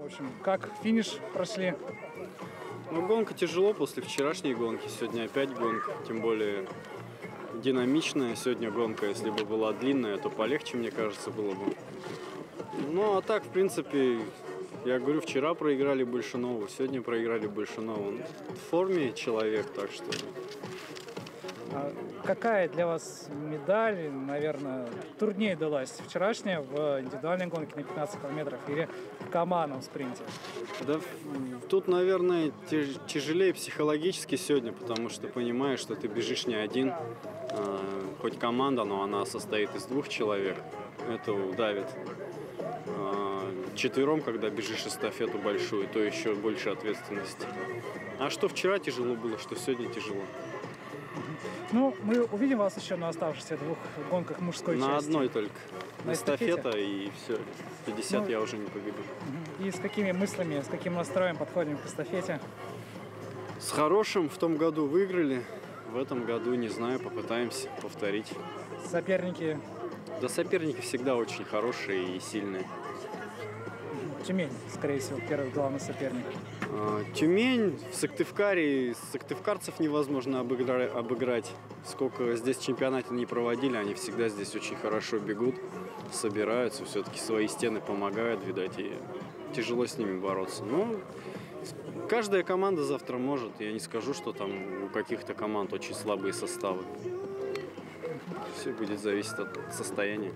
В общем, как финиш прошли? Ну, гонка тяжело после вчерашней гонки. Сегодня опять гонка, тем более динамичная. Сегодня гонка, если бы была длинная, то полегче, мне кажется, было бы. Ну, а так, в принципе, я говорю, вчера проиграли Большунову, сегодня проиграли Большунову. Ну, в форме человек, так что... А какая для вас медаль, наверное, труднее далась? Вчерашняя в индивидуальной гонке на 15 километров или в командном спринте? Да, тут, наверное, тяжелее психологически сегодня, потому что понимаешь, что ты бежишь не один. Хоть команда, но она состоит из 2 человек. Это давит. Четвером, когда бежишь эстафету большую, то еще больше ответственности. А что вчера тяжело было, что сегодня тяжело. Ну, мы увидим вас еще на оставшихся 2 гонках мужской части. На одной только. На Эстафета и все. 50 я уже не побегу. И с какими мыслями, с каким настроем подходим к эстафете? С хорошим. В том году выиграли. В этом году, не знаю, попытаемся повторить. Соперники? Да, соперники всегда очень хорошие и сильные. Тюмень, скорее всего, первый главный соперник. Тюмень, в Сыктывкаре, сыктывкарцев невозможно обыграть. Сколько здесь чемпионаты не проводили, они всегда здесь очень хорошо бегут, собираются, все-таки свои стены помогают, видать, и тяжело с ними бороться. Но каждая команда завтра может, я не скажу, что там у каких-то команд очень слабые составы. Все будет зависеть от состояния.